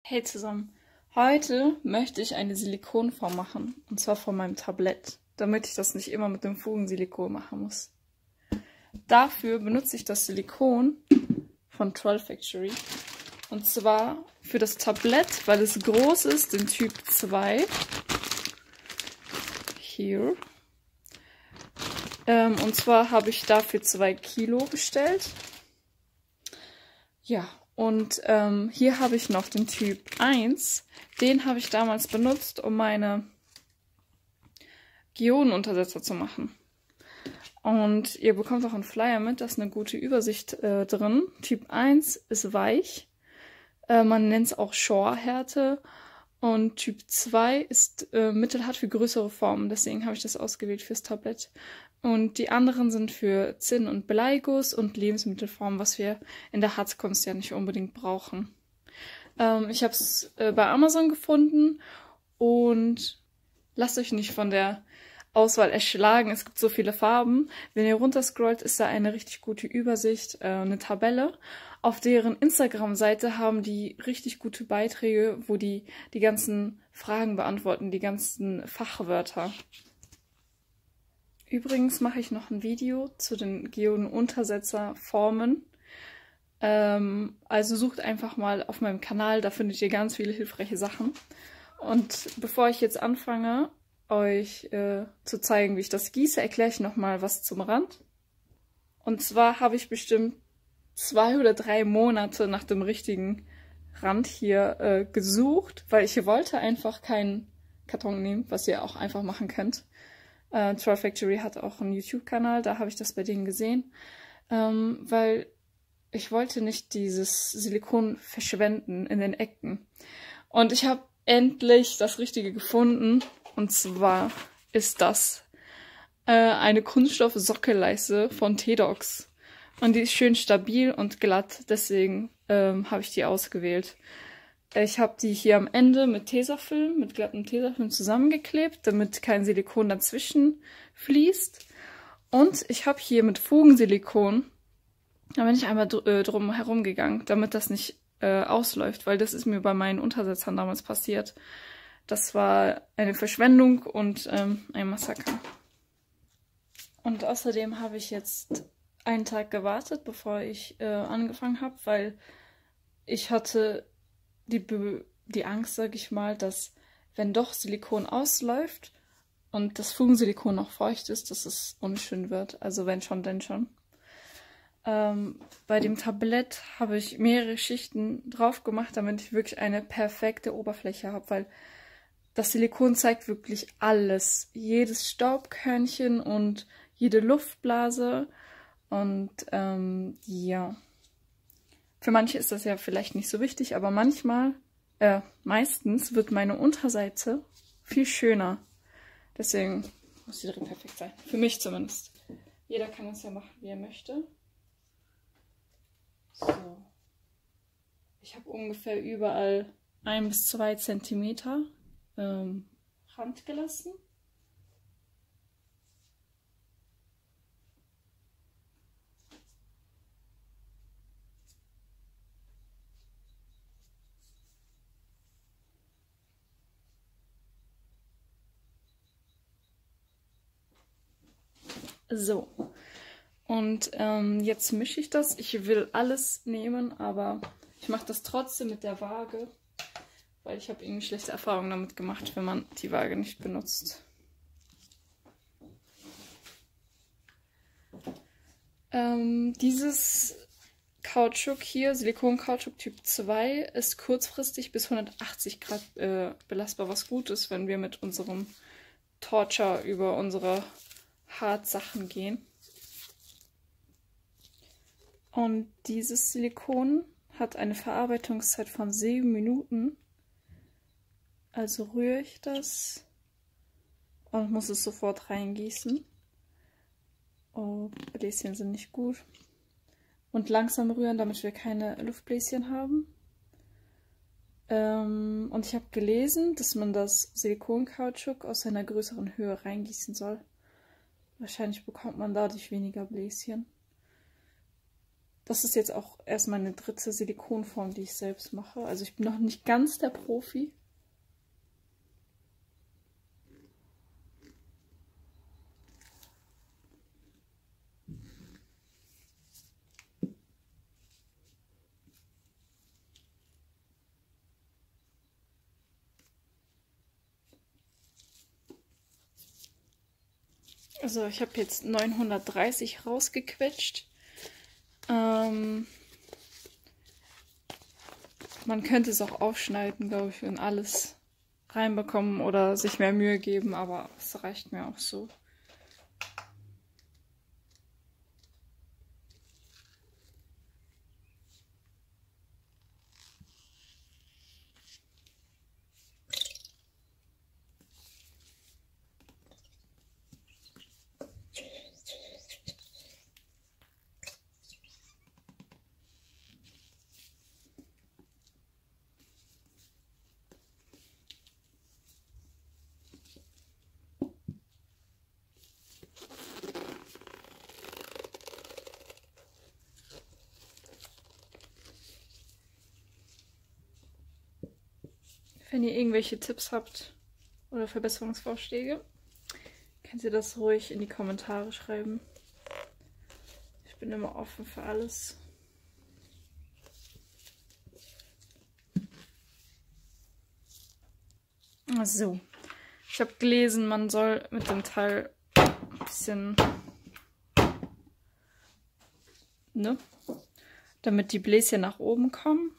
Hey zusammen, heute möchte ich eine Silikonform machen, und zwar von meinem Tablett, damit ich das nicht immer mit dem Fugensilikon machen muss. Dafür benutze ich das Silikon von Troll Factory, und zwar für das Tablett, weil es groß ist, den Typ 2. Hier. Und zwar habe ich dafür 2 Kilo bestellt. Ja, und hier habe ich noch den Typ 1. Den habe ich damals benutzt, um meine Geodenuntersetzer zu machen. Und ihr bekommt auch einen Flyer mit, da ist eine gute Übersicht drin. Typ 1 ist weich. Man nennt es auch Shore-Härte. Und Typ 2 ist mittelhart für größere Formen. Deswegen habe ich das ausgewählt fürs Tablett. Und die anderen sind für Zinn- und Bleiguss und Lebensmittelformen, was wir in der Harzkunst ja nicht unbedingt brauchen. Ich habe es bei Amazon gefunden und lasst euch nicht von der Auswahl erschlagen. Es gibt so viele Farben. Wenn ihr runterscrollt, ist da eine richtig gute Übersicht, eine Tabelle. Auf deren Instagram-Seite haben die richtig gute Beiträge, wo die ganzen Fragen beantworten, die ganzen Fachwörter. Übrigens mache ich noch ein Video zu den Geodenuntersetzerformen. Also sucht einfach mal auf meinem Kanal, da findet ihr ganz viele hilfreiche Sachen. Und bevor ich jetzt anfange, euch zu zeigen, wie ich das gieße, erkläre ich nochmal was zum Rand. Und zwar habe ich bestimmt 2 oder 3 Monate nach dem richtigen Rand hier gesucht, weil ich wollte einfach keinen Karton nehmen, was ihr auch einfach machen könnt. Troll Factory hat auch einen YouTube-Kanal, da habe ich das bei denen gesehen, weil ich wollte nicht dieses Silikon verschwenden in den Ecken. Und ich habe endlich das Richtige gefunden, und zwar ist das eine Kunststoff-Sockelleiste von Tedox. Und die ist schön stabil und glatt, deswegen habe ich die ausgewählt. Ich habe die hier am Ende mit Tesafilm, mit glattem Tesafilm zusammengeklebt, damit kein Silikon dazwischen fließt. Und ich habe hier mit Fugensilikon, da bin ich einmal drum herum gegangen, damit das nicht ausläuft, weil das ist mir bei meinen Untersetzern damals passiert. Das war eine Verschwendung und ein Massaker. Und außerdem habe ich jetzt einen Tag gewartet, bevor ich angefangen habe, weil ich hatte die Angst, sag ich mal, dass wenn doch Silikon ausläuft und das Fugensilikon noch feucht ist, dass es unschön wird. Also wenn schon, denn schon. Bei dem Tablett habe ich mehrere Schichten drauf gemacht, damit ich wirklich eine perfekte Oberfläche habe, weil das Silikon zeigt wirklich alles. Jedes Staubkörnchen und jede Luftblase. Und ja. Für manche ist das ja vielleicht nicht so wichtig, aber meistens wird meine Unterseite viel schöner. Deswegen muss die drin perfekt sein. Für mich zumindest. Jeder kann es ja machen, wie er möchte. So. Ich habe ungefähr überall 1 bis 2 Zentimeter Rand gelassen. So, und jetzt mische ich das. Ich will alles nehmen, aber ich mache das trotzdem mit der Waage, weil ich habe irgendwie schlechte Erfahrungen damit gemacht, wenn man die Waage nicht benutzt. Dieses Kautschuk hier, Silikon-Kautschuk Typ 2, ist kurzfristig bis 180 Grad belastbar, was gut ist, wenn wir mit unserem Torcher über unsere Hartsachen gehen. Und dieses Silikon hat eine Verarbeitungszeit von 7 Minuten. Also rühre ich das und muss es sofort reingießen. Oh, Bläschen sind nicht gut. Und langsam rühren, damit wir keine Luftbläschen haben. Und ich habe gelesen, dass man das Silikon-Kautschuk aus einer größeren Höhe reingießen soll. Wahrscheinlich bekommt man dadurch weniger Bläschen. Das ist jetzt auch erst meine dritte Silikonform, die ich selbst mache. Also ich bin noch nicht ganz der Profi. Also ich habe jetzt 930 rausgequetscht. Man könnte es auch aufschneiden, glaube ich, und alles reinbekommen oder sich mehr Mühe geben, aber es reicht mir auch so. Wenn ihr irgendwelche Tipps habt oder Verbesserungsvorschläge, könnt ihr das ruhig in die Kommentare schreiben. Ich bin immer offen für alles. So, ich habe gelesen, man soll mit dem Teil ein bisschen, ne, damit die Bläschen nach oben kommen.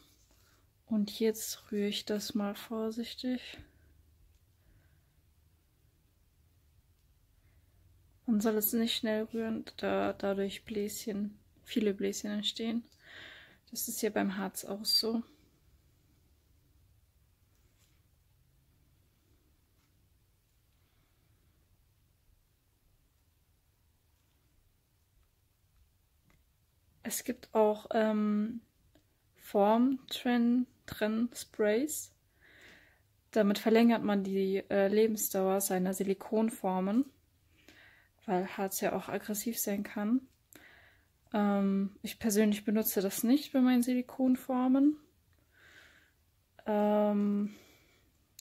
Und jetzt rühre ich das mal vorsichtig. Man soll es nicht schnell rühren, da dadurch viele Bläschen entstehen. Das ist hier beim Harz auch so. Es gibt auch Form-Trenn-Sprays. Damit verlängert man die Lebensdauer seiner Silikonformen, weil Harz ja auch aggressiv sein kann. Ich persönlich benutze das nicht bei meinen Silikonformen.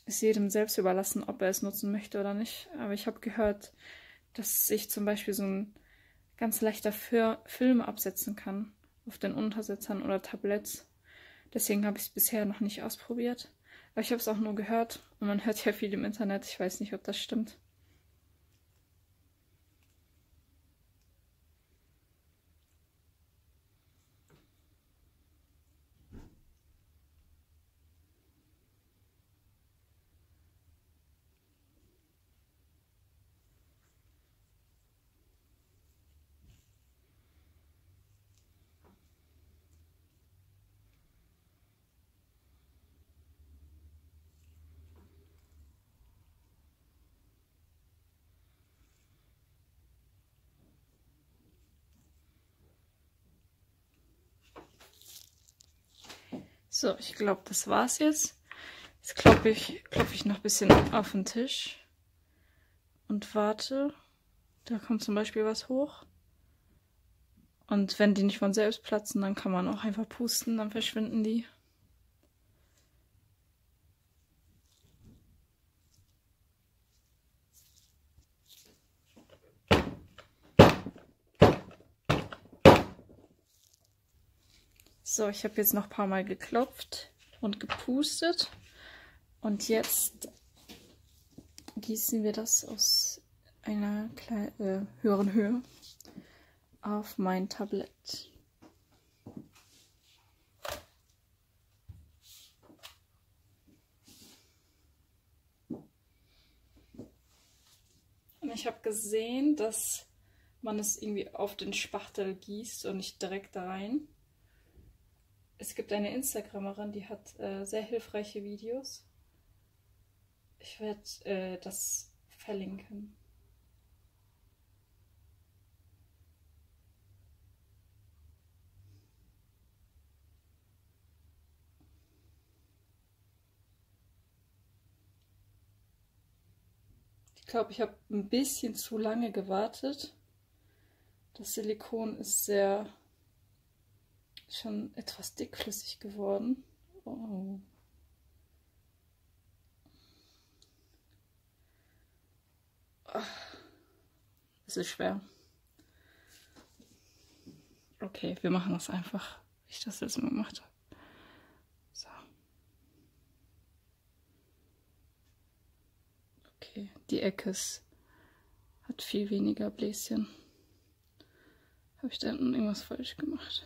Ist jedem selbst überlassen, ob er es nutzen möchte oder nicht. Aber ich habe gehört, dass sich zum Beispiel so ein ganz leichter Film absetzen kann auf den Untersetzern oder Tabletts. Deswegen habe ich es bisher noch nicht ausprobiert. Aber ich habe es auch nur gehört und man hört ja viel im Internet. Ich weiß nicht, ob das stimmt. So, ich glaube, das war's jetzt. Jetzt klopfe ich noch ein bisschen auf den Tisch und warte. Da kommt zum Beispiel was hoch. Und wenn die nicht von selbst platzen, dann kann man auch einfach pusten, dann verschwinden die. So, ich habe jetzt noch ein paar Mal geklopft und gepustet. Und jetzt gießen wir das aus einer höheren Höhe auf mein Tablett. Und ich habe gesehen, dass man es irgendwie auf den Spachtel gießt und nicht direkt da rein. Es gibt eine Instagramerin, die hat sehr hilfreiche Videos. Ich werde das verlinken. Ich glaube, ich habe ein bisschen zu lange gewartet. Das Silikon ist sehr schon etwas dickflüssig geworden. Oh. Es ist schwer. Okay, wir machen das einfach, wie ich das jetzt mal gemacht habe. So. Okay, die Ecke hat viel weniger Bläschen. Habe ich da hinten irgendwas falsch gemacht?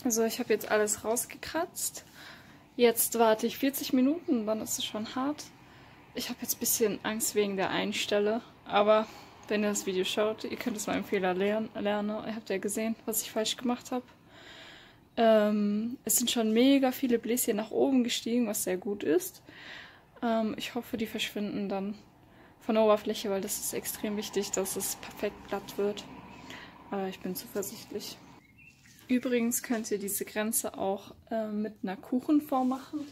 Also ich habe jetzt alles rausgekratzt. Jetzt warte ich 40 Minuten, dann ist es schon hart. Ich habe jetzt ein bisschen Angst wegen der einen Stelle, aber wenn ihr das Video schaut, ihr könnt es meinem Fehler lernen. Ihr habt ja gesehen, was ich falsch gemacht habe. Es sind schon mega viele Bläschen nach oben gestiegen, was sehr gut ist. Ich hoffe, die verschwinden dann von der Oberfläche, weil das ist extrem wichtig, dass es perfekt glatt wird. Aber ich bin zuversichtlich. Übrigens könnt ihr diese Grenze auch mit einer Kuchenform machen,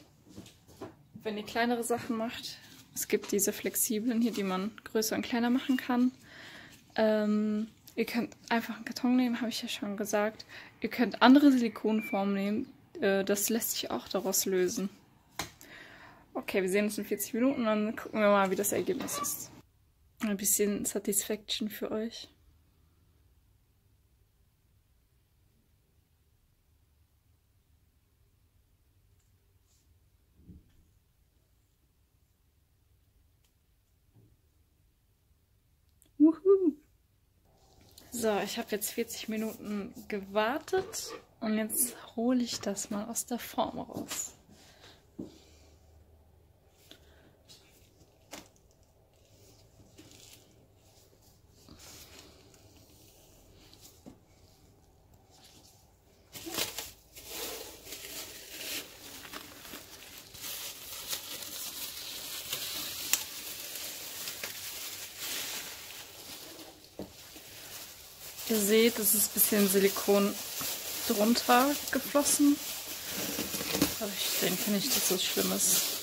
wenn ihr kleinere Sachen macht. Es gibt diese flexiblen hier, die man größer und kleiner machen kann. Ihr könnt einfach einen Karton nehmen, habe ich ja schon gesagt. Ihr könnt andere Silikonformen nehmen, das lässt sich auch daraus lösen. Okay, wir sehen uns in 40 Minuten und dann gucken wir mal, wie das Ergebnis ist. Ein bisschen Satisfaction für euch. Wuhu. So, ich habe jetzt 40 Minuten gewartet und jetzt hole ich das mal aus der Form raus. Ihr seht, es ist ein bisschen Silikon drunter geflossen. Aber ich denke nicht, dass das schlimm ist.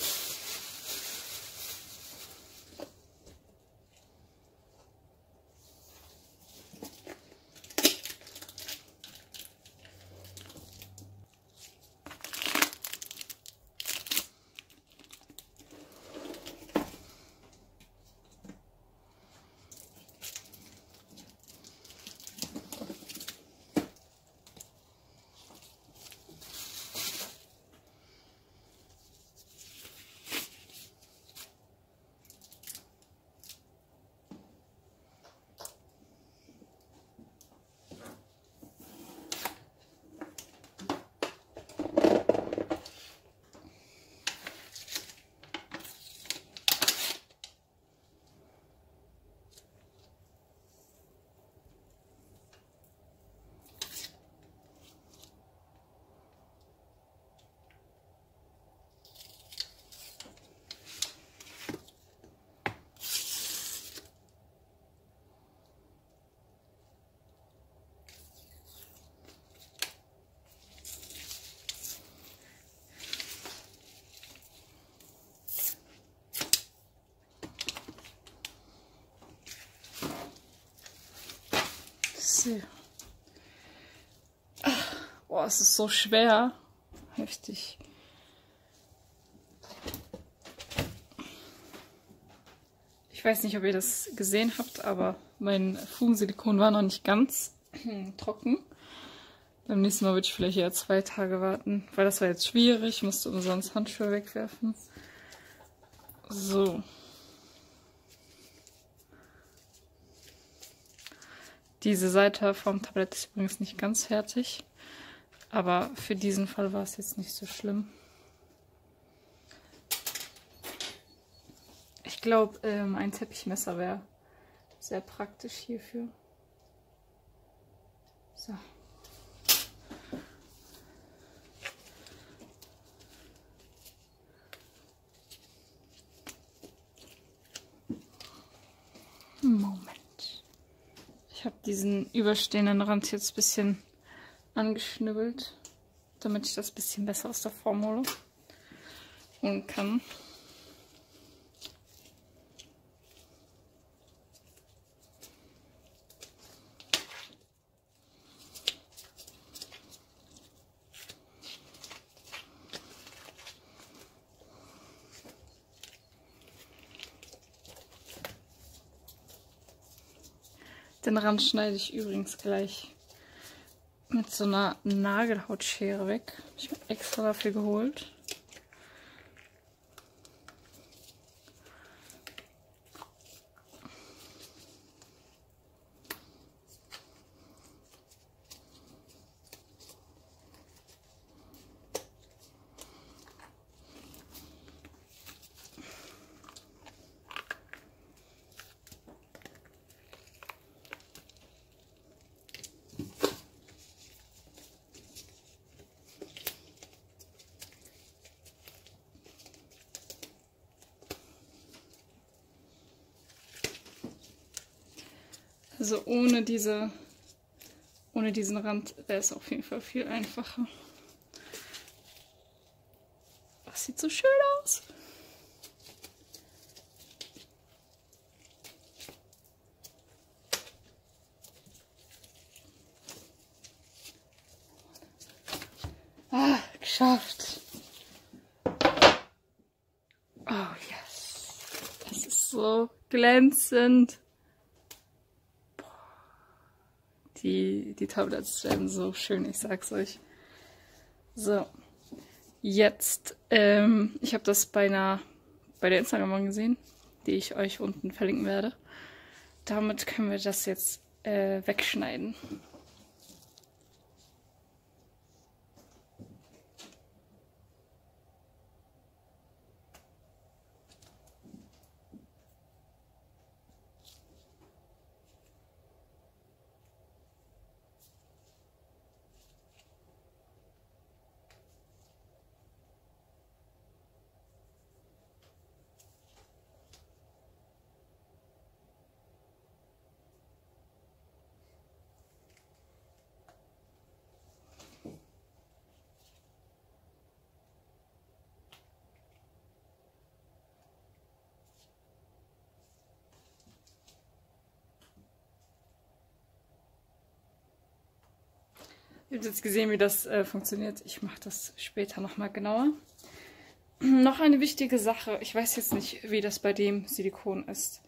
So. Boah, es ist so schwer. Heftig. Ich weiß nicht, ob ihr das gesehen habt, aber mein Fugensilikon war noch nicht ganz trocken. Beim nächsten Mal würde ich vielleicht eher 2 Tage warten, weil das war jetzt schwierig. Ich musste umsonst Handschuhe wegwerfen. So. Diese Seite vom Tablett ist übrigens nicht ganz fertig. Aber für diesen Fall war es jetzt nicht so schlimm. Ich glaube, ein Teppichmesser wäre sehr praktisch hierfür. So. Moment. Ich habe diesen überstehenden Rand jetzt ein bisschen angeschnibbelt, damit ich das ein bisschen besser aus der Form holen kann. Den Rand schneide ich übrigens gleich mit so einer Nagelhautschere weg. Ich habe extra dafür geholt. Also ohne diesen Rand wäre es auf jeden Fall viel einfacher. Das sieht so schön aus. Ah, geschafft. Oh yes. Das ist so glänzend. Die Tablets werden so schön, ich sag's euch. So, jetzt, ich habe das bei der Instagram gesehen, die ich euch unten verlinken werde. Damit können wir das jetzt wegschneiden. Ihr habt jetzt gesehen, wie das funktioniert. Ich mache das später nochmal genauer. Noch eine wichtige Sache. Ich weiß jetzt nicht, wie das bei dem Silikon ist.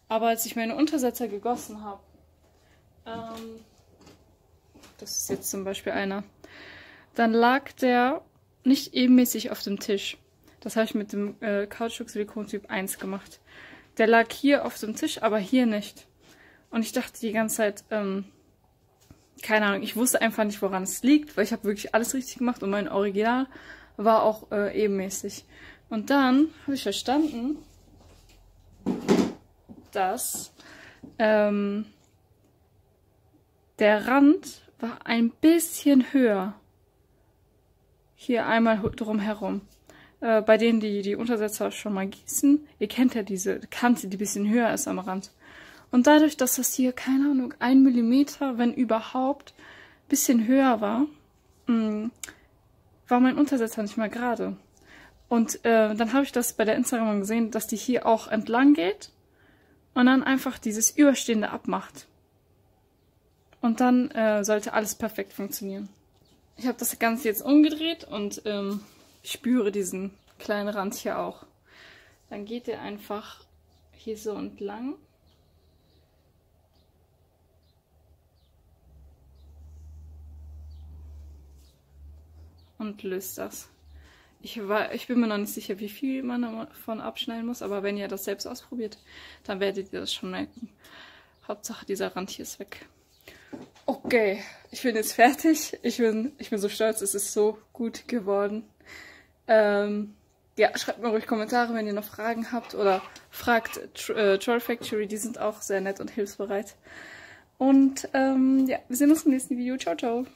Aber als ich meine Untersetzer gegossen habe, das ist jetzt zum Beispiel einer, dann lag der nicht ebenmäßig auf dem Tisch. Das habe ich mit dem Kautschuk-Silikon Typ 1 gemacht. Der lag hier auf dem Tisch, aber hier nicht. Und ich dachte die ganze Zeit, keine Ahnung, ich wusste einfach nicht, woran es liegt, weil ich habe wirklich alles richtig gemacht und mein Original war auch ebenmäßig. Und dann habe ich verstanden, dass der Rand war ein bisschen höher. Hier einmal drumherum. Bei denen, die Untersetzer schon mal gießen, ihr kennt ja diese Kante, die ein bisschen höher ist am Rand. Und dadurch, dass das hier, keine Ahnung, 1 Millimeter, wenn überhaupt, ein bisschen höher war, war mein Untersetzer nicht mehr gerade. Und dann habe ich das bei der Instagram gesehen, dass die hier auch entlang geht und dann einfach dieses Überstehende abmacht. Und dann sollte alles perfekt funktionieren. Ich habe das Ganze jetzt umgedreht und spüre diesen kleinen Rand hier auch. Dann geht der einfach hier so entlang. Und löst das. Ich bin mir noch nicht sicher, wie viel man davon abschneiden muss, aber wenn ihr das selbst ausprobiert, dann werdet ihr das schon merken. Hauptsache dieser Rand hier ist weg. Okay, ich bin jetzt fertig. Ich bin so stolz, es ist so gut geworden. Ja, schreibt mir ruhig Kommentare, wenn ihr noch Fragen habt oder fragt Troll Factory, die sind auch sehr nett und hilfsbereit. Und ja, wir sehen uns im nächsten Video. Ciao, ciao!